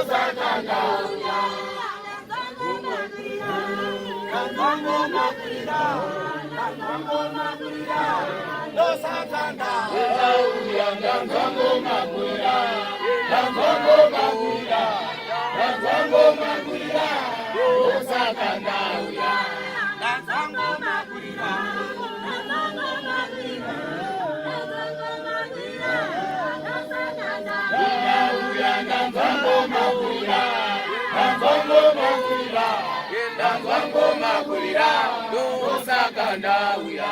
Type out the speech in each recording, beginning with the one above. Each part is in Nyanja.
sakanda uya Danzango makulira Danzango makulira Dosakanda uya Danzango makulira Danzango makulira Danzango makulira Dosakanda uya Danzango makulira Danzango makulira Danzango makulira Danzango makulira Danzango makulira Dosakanda uya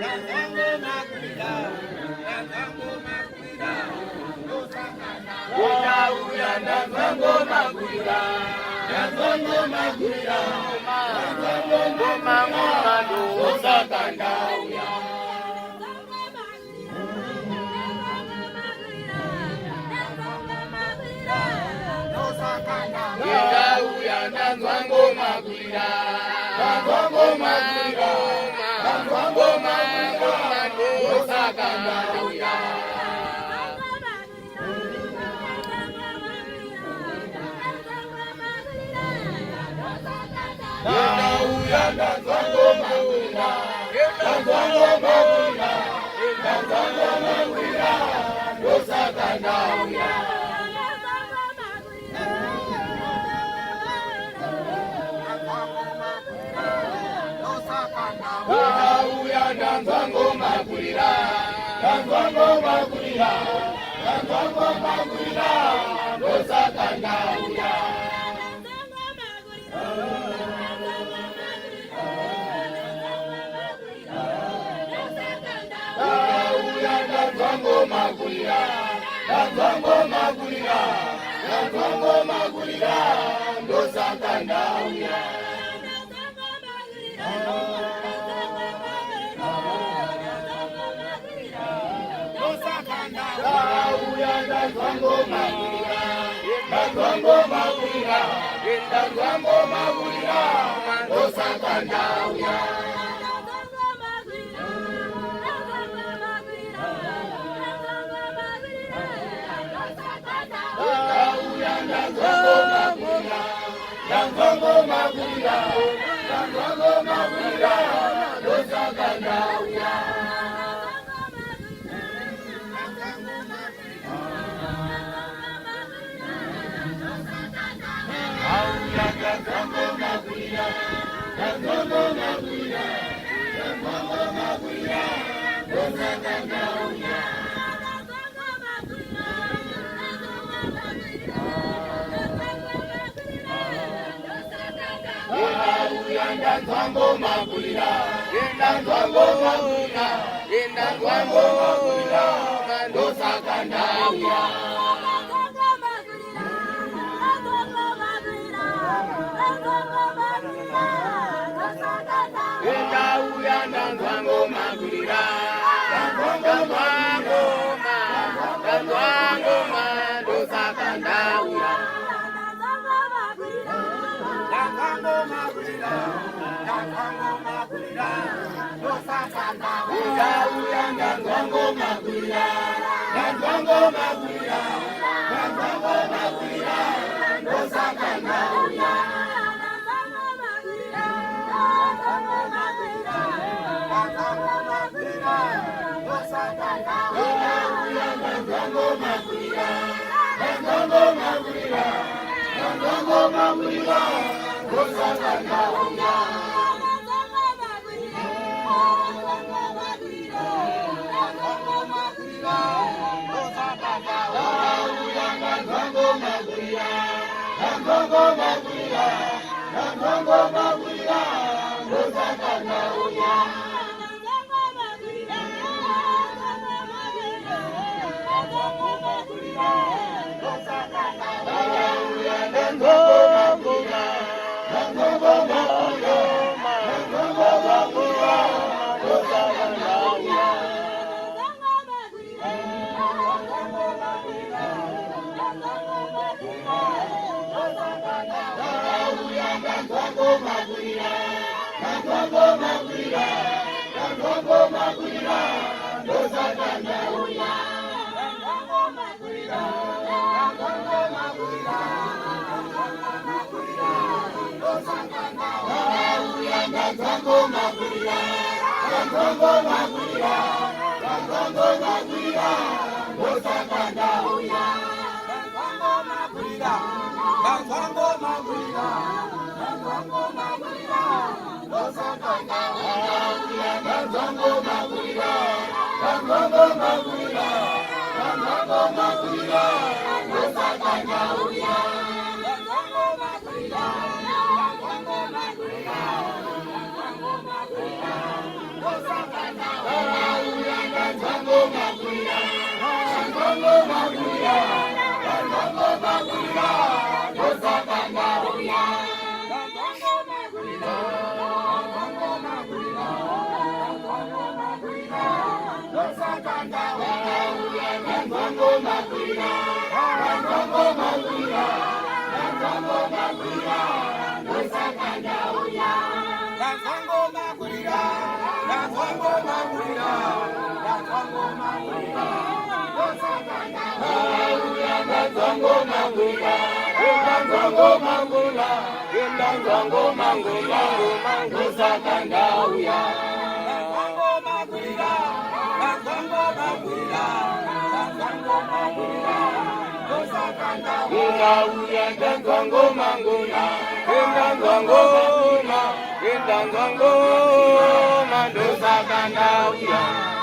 Danzango makulira Danzango makulira Dosakanda uya Danzango makulira Danzango makulira Danzango makulira Dosakanda uya Danzango makulira Danzango makulira Danzango makulira Dosakanda uya Danzango makulira Danzango makulira Danzango makulira Dosakanda uya Danzango makulira Danzango makulira Danzango makulira Dosakanda uya Danzango makulira Danzango makulira Danzango makulira Dosakanda uya Danzango makulira Danzango makulira Danzango makulira Dosakanda uya Danzango makulira Danzango makulira Danzango makulira Dosakanda uya Danzango makulira Danzango makulira Danzango makulira Dosakanda uya Danzango makulira Danzango makulira Danzango makulira Dosakanda uya Danzango makulira Danzango Dosakanda uya Danzango makulira Danzango makulira Dosakanda uya Danzango makulira Danzango makulira Danzango makulira Dosakanda uya Danzango makulira Danzango makulira Danzango makulira Dosakanda uya Danzango makulira Danzango makulira Danzango makulira Dosakanda uya Dosakanda uya ganzango magurira, ganzango magurira, ganzango magurira, osakanda uya. Ganzango magurira, ganzango magurira, ganzango magurira, osakanda uya. Ganzango magurira, ganzango magurira, ganzango magurira, osakanda uya. Ganzango magurira, ganzango magurira, ganzango magurira, osakanda uya. Ganzango magurira, ganzango magurira, ganzango magurira, osakanda uya. Ganzango magurira, ganzango magurira, ganzango magurira, osakanda uya. Ganzango magurira, ganzango magurira, ganzango magurira, osakanda uya. Ganzango magurira, ganzango magurira, ganzango magurira, osakanda uya. Ganzango magurira, ganzango magurira, ganzango magurira, osakanda uya. Ganzango magurira, ganzango magurira, ganzango magurira, osakanda uya. Ganzango magurira, ganzango magurira, ganzango magurira, osakanda uya.